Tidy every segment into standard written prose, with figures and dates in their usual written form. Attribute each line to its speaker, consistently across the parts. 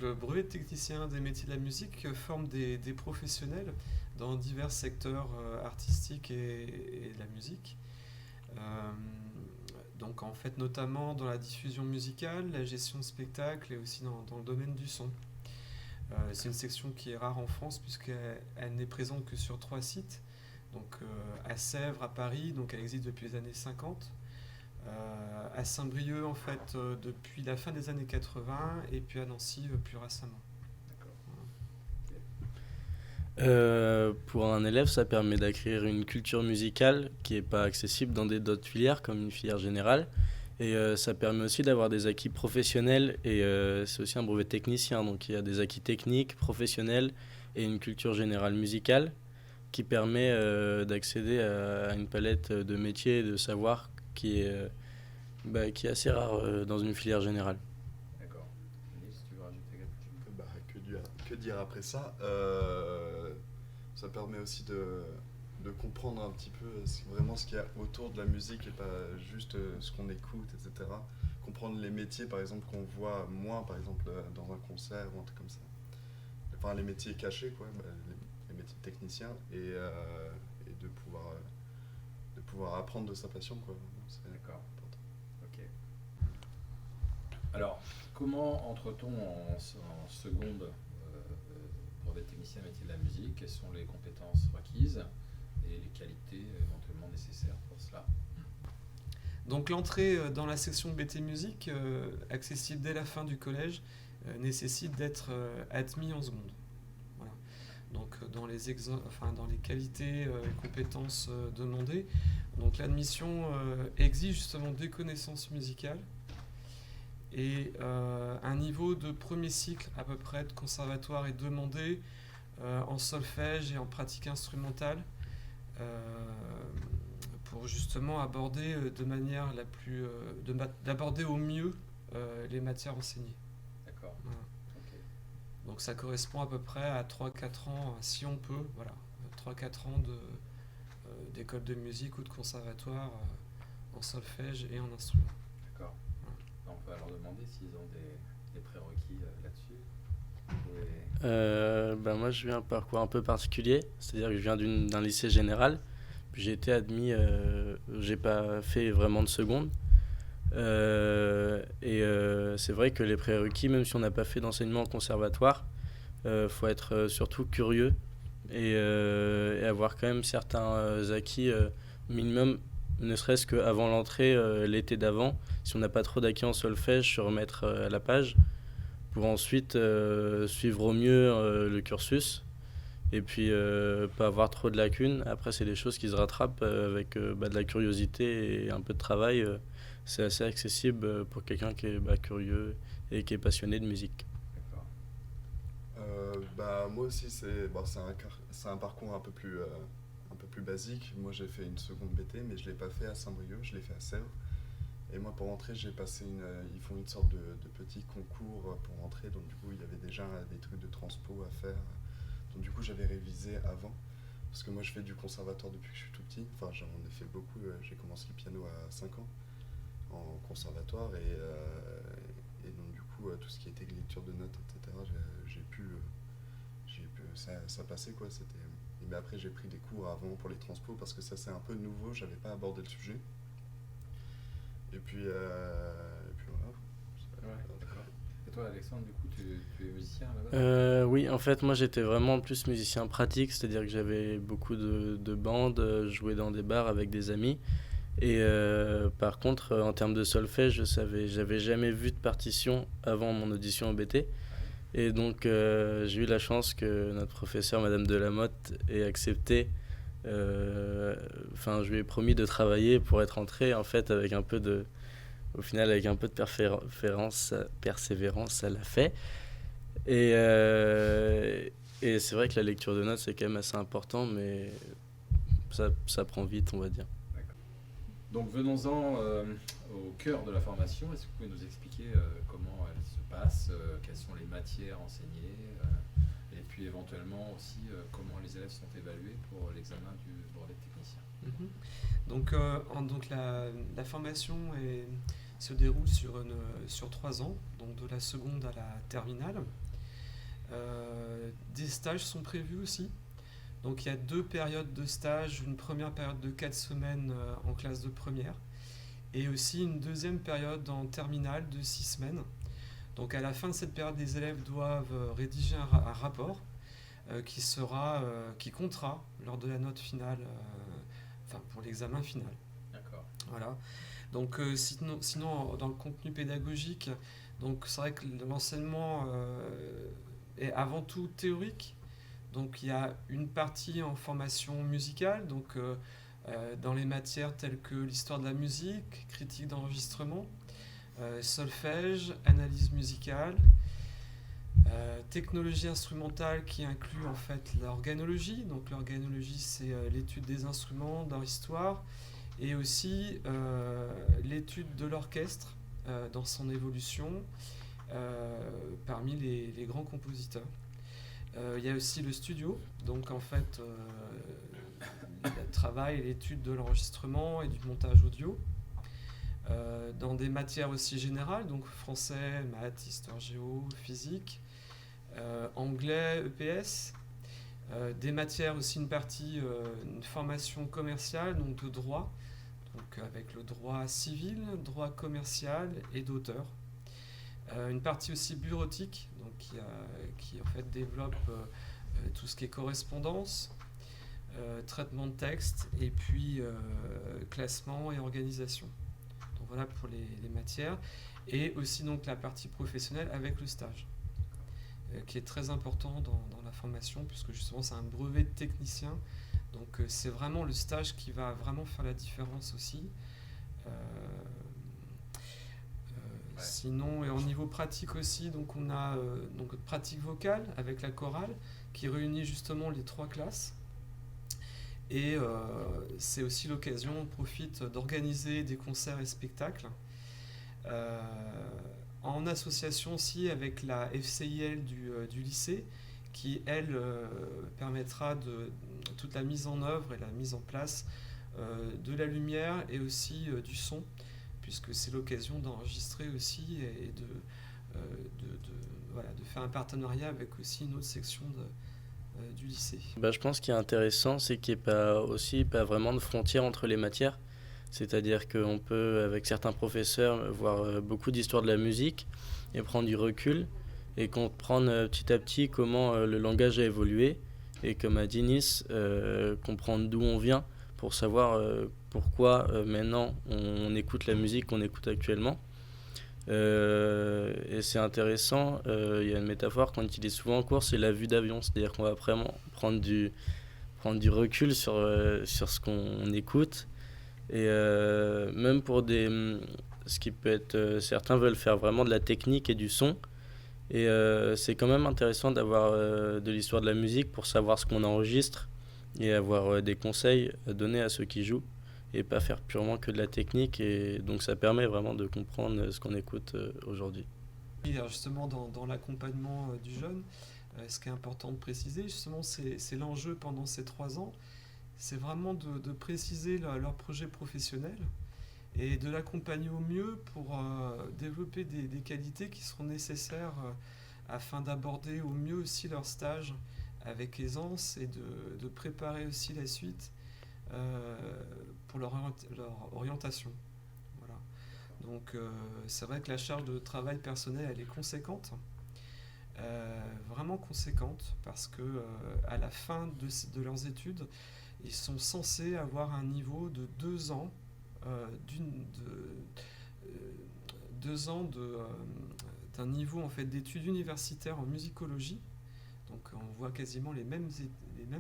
Speaker 1: le brevet de technicien des métiers de la musique forme des professionnels dans divers secteurs artistiques et de la musique. Euh, donc en fait notamment dans la diffusion musicale, la gestion de spectacle et aussi dans le domaine du son. C'est une section qui est rare en France puisqu'elle n'est présente que sur 3 sites. Donc à Sèvres, à Paris, donc elle existe depuis les années 50. À Saint-Brieuc en fait depuis la fin des années 80 et puis à Nancy plus récemment.
Speaker 2: D'accord.
Speaker 3: Pour un élève, ça permet d'acquérir une culture musicale qui n'est pas accessible dans d'autres filières, comme une filière générale. Et ça permet aussi d'avoir des acquis professionnels. Et c'est aussi un brevet de technicien. Donc il y a des acquis techniques, professionnels et une culture générale musicale qui permet d'accéder à une palette de métiers et de savoirs qui est assez rare dans une filière générale.
Speaker 2: D'accord. Nils, tu veux rajouter quelque chose?
Speaker 4: Bah, que dire après ça? Ça permet aussi de comprendre un petit peu vraiment ce qu'il y a autour de la musique et pas juste ce qu'on écoute, etc. Comprendre les métiers, par exemple, qu'on voit moins, par exemple, dans un concert ou un truc comme ça. Enfin, les métiers cachés, quoi, les métiers de technicien et de pouvoir apprendre de sa passion, quoi. C'est
Speaker 2: D'accord.
Speaker 4: important.
Speaker 2: Ok. Alors, comment entre-t-on en seconde brevet de technicien métier de la musique? Quelles sont les compétences requises et les qualités éventuellement nécessaires pour cela?
Speaker 1: Donc l'entrée dans la section BT Musique, accessible dès la fin du collège, nécessite d'être admis en seconde. Voilà. Donc dans les qualités et compétences demandées, donc l'admission exige justement des connaissances musicales et un niveau de premier cycle à peu près de conservatoire est demandé en solfège et en pratique instrumentale. Pour justement aborder de manière d'aborder au mieux les matières enseignées.
Speaker 2: D'accord.
Speaker 1: Voilà.
Speaker 2: Ok.
Speaker 1: Donc ça correspond à peu près à 3-4 ans, si on peut, voilà, 3-4 ans d'école de musique ou de conservatoire en solfège et en instrument.
Speaker 2: D'accord.
Speaker 1: Voilà.
Speaker 2: On peut alors demander s'ils ont des prérequis là-dessus.
Speaker 3: Moi, je viens d'un parcours un peu particulier, c'est-à-dire que je viens d'un lycée général. Puis j'ai été admis, j'ai pas fait vraiment de seconde. C'est vrai que les prérequis, même si on n'a pas fait d'enseignement en conservatoire, faut être surtout curieux et avoir quand même certains acquis minimum, ne serait-ce qu'avant l'entrée, l'été d'avant. Si on n'a pas trop d'acquis en solfège, se remettre à la page pour ensuite suivre au mieux le cursus et puis pas avoir trop de lacunes. Après, c'est des choses qui se rattrapent avec de la curiosité et un peu de travail. C'est assez accessible pour quelqu'un qui est curieux et qui est passionné de musique.
Speaker 2: D'accord.
Speaker 4: Moi aussi, c'est un parcours un peu plus basique. Moi, j'ai fait une seconde BT, mais je ne l'ai pas fait à Saint-Brieuc, je l'ai fait à Sèvres. Et moi, pour rentrer, j'ai passé ils font une sorte de petit concours pour rentrer. Donc, du coup, il y avait déjà des trucs de transpo à faire. Donc, du coup, j'avais révisé avant. Parce que moi, je fais du conservatoire depuis que je suis tout petit. Enfin, j'en ai fait beaucoup. J'ai commencé le piano à 5 ans en conservatoire. Et donc, du coup, tout ce qui était lecture de notes, etc., ça passait, quoi. Mais après, j'ai pris des cours avant pour les transpos parce que ça, c'est un peu nouveau. J'avais pas abordé le sujet. Et puis voilà.
Speaker 2: Ouais, d'accord. Et toi, Alexandre, du coup, tu es musicien là-bas?
Speaker 3: Oui, en fait, moi j'étais vraiment plus musicien pratique, c'est-à-dire que j'avais beaucoup de bandes, je jouais dans des bars avec des amis. Et par contre, en termes de solfège, j'avais jamais vu de partition avant mon audition au BT.
Speaker 2: Ouais.
Speaker 3: Et donc, j'ai eu la chance que notre professeur, Madame Delamotte, ait accepté. Je lui ai promis de travailler pour être entré, en fait, au final, avec un peu de persévérance, ça l'a fait. Et, et c'est vrai que la lecture de notes, c'est quand même assez important, mais ça prend vite, on va dire.
Speaker 2: D'accord. Donc venons-en au cœur de la formation. Est-ce que vous pouvez nous expliquer comment elle se passe, quelles sont les matières enseignées, et puis éventuellement aussi comment les élèves sont évalués pour l'examen du brevet de technicien?
Speaker 1: Donc la formation se déroule sur 3 ans, donc de la seconde à la terminale. Des stages sont prévus aussi. Donc il y a 2 périodes de stage, une première période de 4 semaines en classe de première et aussi une deuxième période en terminale de 6 semaines. Donc à la fin de cette période, les élèves doivent rédiger un rapport qui comptera lors de la note finale, pour l'examen final.
Speaker 2: D'accord.
Speaker 1: Voilà. Donc sinon, dans le contenu pédagogique, donc c'est vrai que l'enseignement est avant tout théorique. Donc il y a une partie en formation musicale, donc dans les matières telles que l'histoire de la musique, critique d'enregistrement, solfège, analyse musicale, technologie instrumentale qui inclut en fait l'organologie. Donc l'organologie, c'est l'étude des instruments, de leur histoire, et aussi l'étude de l'orchestre dans son évolution parmi les grands compositeurs. Il y a aussi le studio, donc en fait le travail et l'étude de l'enregistrement et du montage audio. Dans des matières aussi générales, donc français, maths, histoire géo, physique, anglais, EPS, des matières aussi une formation commerciale, donc de droit, donc avec le droit civil, droit commercial et d'auteur. Une partie aussi bureautique, donc qui en fait développe tout ce qui est correspondance, traitement de texte et puis classement et organisation. Donc voilà pour les matières, et aussi donc la partie professionnelle avec le stage, qui est très important dans la formation, puisque justement c'est un brevet de technicien, donc c'est vraiment le stage qui va vraiment faire la différence aussi. Sinon, et au niveau pratique aussi, donc on a donc pratique vocale avec la chorale qui réunit justement les 3 classes. Et c'est aussi l'occasion, on profite d'organiser des concerts et spectacles en association aussi avec la FCIL du lycée, qui elle permettra toute la mise en œuvre et la mise en place de la lumière et aussi du son, puisque c'est l'occasion d'enregistrer aussi et de faire un partenariat avec aussi une autre section du lycée.
Speaker 3: Je pense qu'il est intéressant, c'est qu'il n'y ait pas vraiment de frontière entre les matières. C'est-à-dire qu'on peut, avec certains professeurs, voir beaucoup d'histoires de la musique et prendre du recul et comprendre petit à petit comment le langage a évolué. Et comme a dit Nice, comprendre d'où on vient pour savoir pourquoi maintenant on écoute la musique qu'on écoute actuellement. Et c'est intéressant, il y a une métaphore qu'on utilise souvent en cours, c'est la vue d'avion, c'est-à-dire qu'on va vraiment prendre du recul sur ce qu'on écoute. Et même pour ce qui peut être, certains veulent faire vraiment de la technique et du son, et c'est quand même intéressant d'avoir de l'histoire de la musique pour savoir ce qu'on enregistre et avoir des conseils à donner à ceux qui jouent, et pas faire purement que de la technique, et donc ça permet vraiment de comprendre ce qu'on écoute aujourd'hui.
Speaker 1: Et alors justement dans l'accompagnement du jeune, ce qui est important de préciser, justement c'est l'enjeu pendant ces 3 ans, c'est vraiment de préciser leur projet professionnel et de l'accompagner au mieux pour développer des qualités qui seront nécessaires afin d'aborder au mieux aussi leur stage avec aisance, et de préparer aussi la suite pour leur orientation. Voilà. Donc c'est vrai que la charge de travail personnel, elle est conséquente, vraiment conséquente, parce que à la fin de leurs études, ils sont censés avoir un niveau de 2 ans, 2 ans d'un niveau en fait d'études universitaires en musicologie. Donc on voit quasiment les mêmes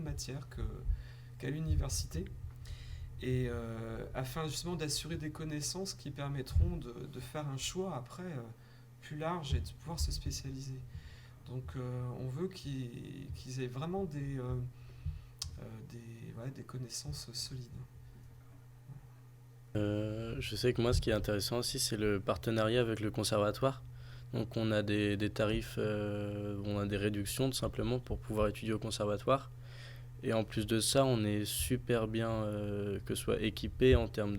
Speaker 1: matières qu'à l'université, et afin justement d'assurer des connaissances qui permettront de faire un choix après plus large et de pouvoir se spécialiser. Donc on veut qu'ils aient vraiment des connaissances solides.
Speaker 3: Je sais que moi, ce qui est intéressant aussi, c'est le partenariat avec le conservatoire. Donc on a des tarifs, on a des réductions tout simplement pour pouvoir étudier au conservatoire. Et en plus de ça, on est super bien que ce soit équipé en termes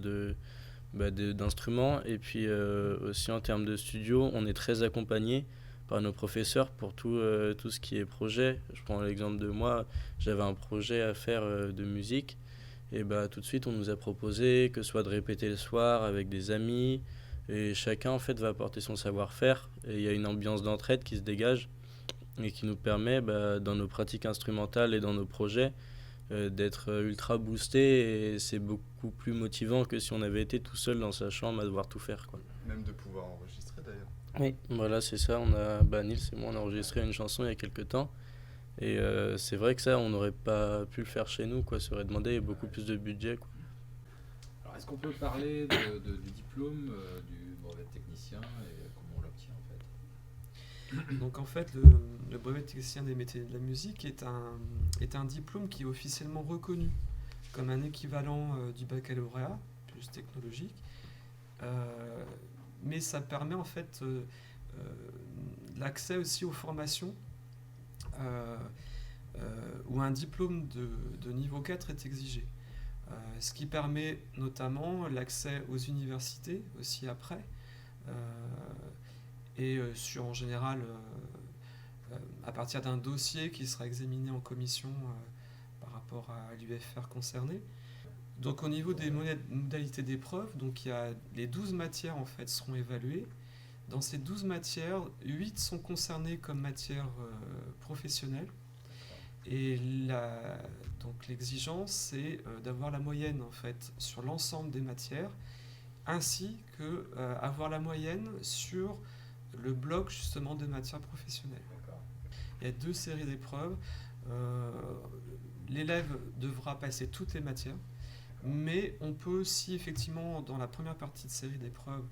Speaker 3: d'instruments, et puis aussi en termes de studio, on est très accompagné par nos professeurs pour tout ce qui est projet. Je prends l'exemple de moi, j'avais un projet à faire de musique, et bah, tout de suite on nous a proposé que ce soit de répéter le soir avec des amis, et chacun en fait va apporter son savoir-faire, et il y a une ambiance d'entraide qui se dégage et qui nous permet dans nos pratiques instrumentales et dans nos projets d'être ultra boosté, et c'est beaucoup plus motivant que si on avait été tout seul dans sa chambre à devoir tout faire, quoi.
Speaker 4: Même de pouvoir enregistrer d'ailleurs.
Speaker 3: Oui, voilà, c'est ça. Nils et moi, on a enregistré une chanson il y a quelques temps. Et c'est vrai que ça, on n'aurait pas pu le faire chez nous, quoi. Ça aurait demandé beaucoup plus de budget, quoi.
Speaker 2: Alors, est-ce qu'on peut parler du diplôme du brevet de technicien et comment on l'obtient en fait?
Speaker 1: Donc en fait, le brevet de technicien des métiers de la musique est un diplôme qui est officiellement reconnu comme un équivalent du baccalauréat, plus technologique. Mais ça permet en fait l'accès aussi aux formations où un diplôme de niveau 4 est exigé. Ce qui permet notamment l'accès aux universités aussi après, et en général à partir d'un dossier qui sera examiné en commission par rapport à l'UFR concerné. Donc au niveau des modalités d'épreuve, donc il y a les 12 matières en fait seront évaluées. Dans ces 12 matières, 8 sont concernées comme matières professionnelles. Et donc l'exigence, c'est d'avoir la moyenne en fait sur l'ensemble des matières, ainsi que avoir la moyenne sur le bloc justement de matières professionnelles.
Speaker 2: D'accord.
Speaker 1: Il y a 2 séries d'épreuves. L'élève devra passer toutes les matières. Mais on peut aussi, effectivement, dans la première partie de série d'épreuves,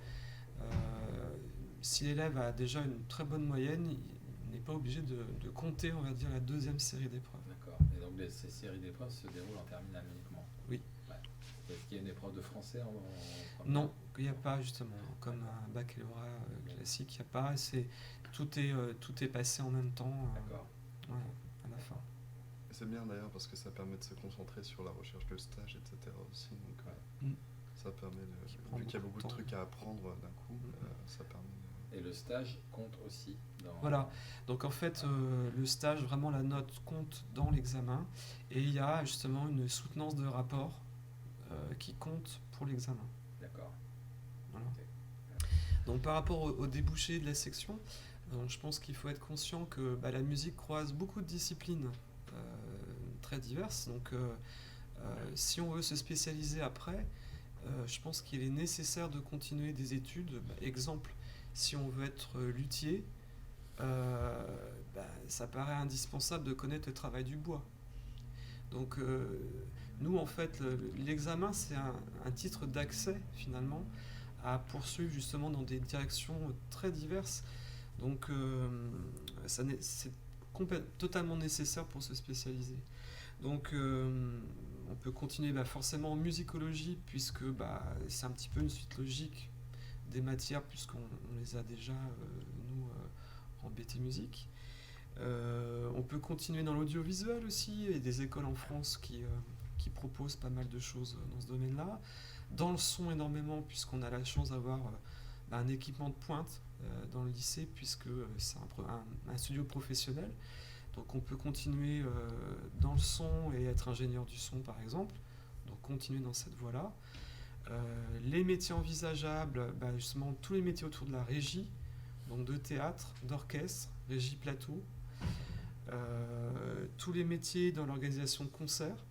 Speaker 1: si l'élève a déjà une très bonne moyenne, il n'est pas obligé de compter, on va dire, la deuxième série d'épreuves.
Speaker 2: D'accord. Et donc ces séries d'épreuves se déroulent en terminale uniquement?
Speaker 1: Oui.
Speaker 2: Ouais. Est-ce qu'il y a une épreuve de français en
Speaker 1: Non, il n'y a pas, justement. Comme un baccalauréat classique, il n'y a pas. Tout est passé en même temps à la fin.
Speaker 4: C'est bien d'ailleurs parce que ça permet de se concentrer sur la recherche de stage, etc. aussi. Donc, ça permet vu qu'il y a beaucoup de trucs à apprendre d'un coup, ça permet
Speaker 2: Et le stage compte aussi
Speaker 1: Voilà. Donc en fait, le stage, vraiment la note compte dans l'examen. Et il y a justement une soutenance de rapport qui compte pour l'examen.
Speaker 2: D'accord.
Speaker 1: Voilà. Donc par rapport au débouché de la section, donc, je pense qu'il faut être conscient que la musique croise beaucoup de disciplines très diverses. Donc si on veut se spécialiser après, je pense qu'il est nécessaire de continuer des études. Exemple, si on veut être luthier, ça paraît indispensable de connaître le travail du bois. Donc nous, en fait, l'examen, c'est un titre d'accès, finalement, à poursuivre justement dans des directions très diverses. Donc c'est totalement nécessaire pour se spécialiser. Donc on peut continuer forcément en musicologie, puisque c'est un petit peu une suite logique des matières, puisqu'on les a déjà, nous, en BT Musique. On peut continuer dans l'audiovisuel aussi, et des écoles en France qui proposent pas mal de choses dans ce domaine-là. Dans le son énormément, puisqu'on a la chance d'avoir un équipement de pointe dans le lycée, puisque c'est un studio professionnel. Donc on peut continuer dans le son et être ingénieur du son par exemple, donc continuer dans cette voie-là. Les métiers envisageables, justement tous les métiers autour de la régie, donc de théâtre, d'orchestre, régie plateau, tous les métiers dans l'organisation de concerts,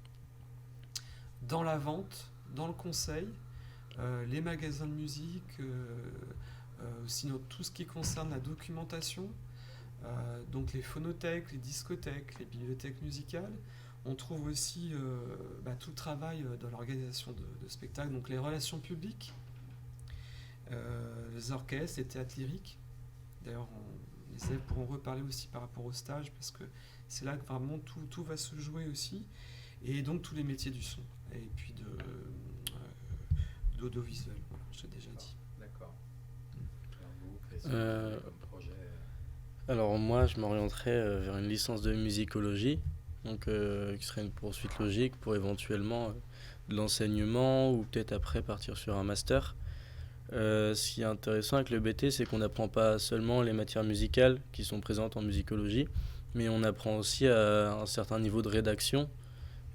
Speaker 1: dans la vente, dans le conseil, les magasins de musique, aussi tout ce qui concerne la documentation, donc les phonothèques, les discothèques, les bibliothèques musicales. On trouve aussi tout le travail dans l'organisation de spectacles, donc les relations publiques, les orchestres, les théâtres lyriques. D'ailleurs, les élèves pourront reparler aussi par rapport au stage, parce que c'est là que vraiment tout va se jouer aussi. Et donc tous les métiers du son, et puis d'audiovisuel, voilà, je l'ai déjà dit.
Speaker 2: D'accord. Alors, comme projet
Speaker 3: Alors moi, je m'orienterais vers une licence de musicologie, donc qui serait une poursuite logique pour éventuellement de l'enseignement, ou peut-être après partir sur un master. Ce qui est intéressant avec le BT, c'est qu'on n'apprend pas seulement les matières musicales qui sont présentes en musicologie, mais on apprend aussi à un certain niveau de rédaction.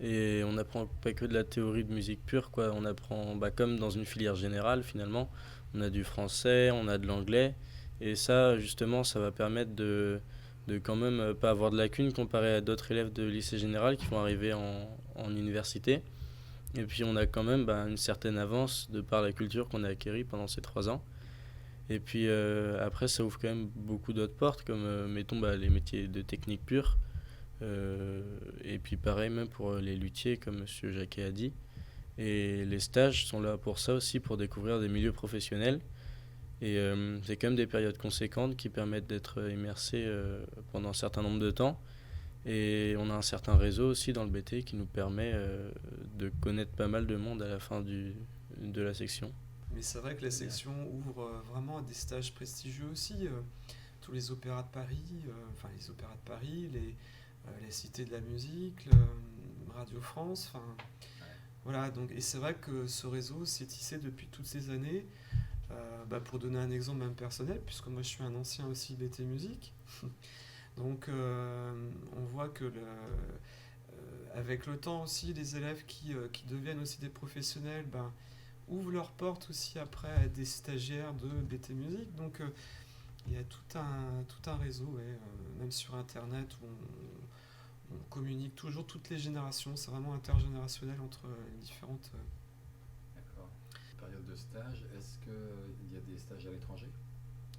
Speaker 3: Et on n'apprend pas que de la théorie de musique pure, quoi. On apprend, comme dans une filière générale, finalement. On a du français, on a de l'anglais. Et ça, justement, ça va permettre de quand même pas avoir de lacunes comparé à d'autres élèves de lycée général qui vont arriver en université. Et puis on a quand même une certaine avance de par la culture qu'on a acquérie pendant ces 3 ans. Et puis après, ça ouvre quand même beaucoup d'autres portes, comme mettons les métiers de technique pure. Et puis pareil, même pour les luthiers, comme Monsieur Jacquet a dit. Et les stages sont là pour ça aussi, pour découvrir des milieux professionnels. Et c'est quand même des périodes conséquentes qui permettent d'être immersés pendant un certain nombre de temps. Et on a un certain réseau aussi dans le BT qui nous permet de connaître pas mal de monde à la fin de la section.
Speaker 1: Mais c'est vrai que la section ouvre vraiment à des stages prestigieux aussi. Tous les opéras de Paris, les opéras de Paris, les cités de la musique, Radio France, voilà. Donc, et c'est vrai que ce réseau s'est tissé depuis toutes ces années. Pour donner un exemple même personnel, puisque moi je suis un ancien aussi BT musique. Donc on voit que avec le temps aussi, les élèves qui deviennent aussi des professionnels ouvrent leurs portes aussi après à des stagiaires de BT musique. Donc il y a tout un réseau, même sur internet, où on communique toujours toutes les générations. C'est vraiment intergénérationnel entre les différentes...
Speaker 2: D'accord. Période de stage, est-ce qu'il y a des stages à l'étranger ?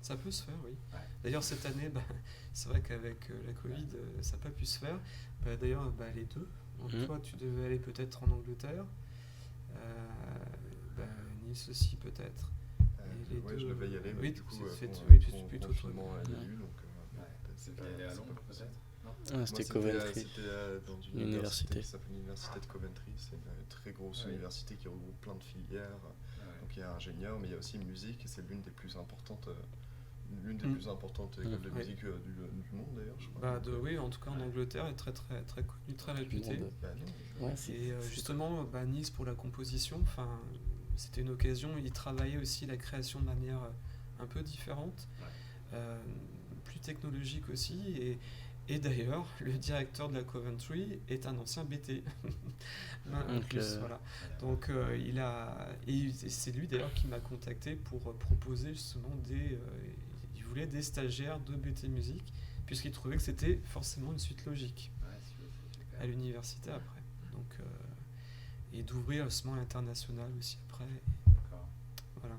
Speaker 1: Ça peut se faire, oui.
Speaker 2: Ouais.
Speaker 1: D'ailleurs, cette année, c'est vrai qu'avec la Covid, ça n'a pas pu se faire. D'ailleurs, les deux. Donc, toi, tu devais aller peut-être en Angleterre. Nice aussi, peut-être.
Speaker 4: Oui, je devais y aller, mais
Speaker 1: oui,
Speaker 4: du coup,
Speaker 1: plutôt
Speaker 4: confinement il y a eu, donc...
Speaker 2: C'était allé à Londres, peut-être ?
Speaker 3: C'était Coventry.
Speaker 4: C'était dans une université qui s'appelle l'université de Coventry. C'est une très grosse université qui regroupe plein de filières. Donc il y a ingénieur, mais il y a aussi musique, et c'est l'une des plus importantes écoles de musique du monde d'ailleurs, je crois.
Speaker 1: Oui, en tout cas en Angleterre, est très très très connue, très réputée. Et justement, Nice pour la composition, c'était une occasion. Il travaillait aussi la création de manière un peu différente, plus technologique aussi. Et d'ailleurs, le directeur de la Coventry est un ancien BT. Voilà. Donc, c'est lui d'ailleurs qui m'a contacté pour proposer justement il voulait des stagiaires de BT musique, puisqu'il trouvait que c'était forcément une suite logique à l'université après. Donc, et d'ouvrir justement à l'international aussi après.
Speaker 2: D'accord.
Speaker 1: Voilà.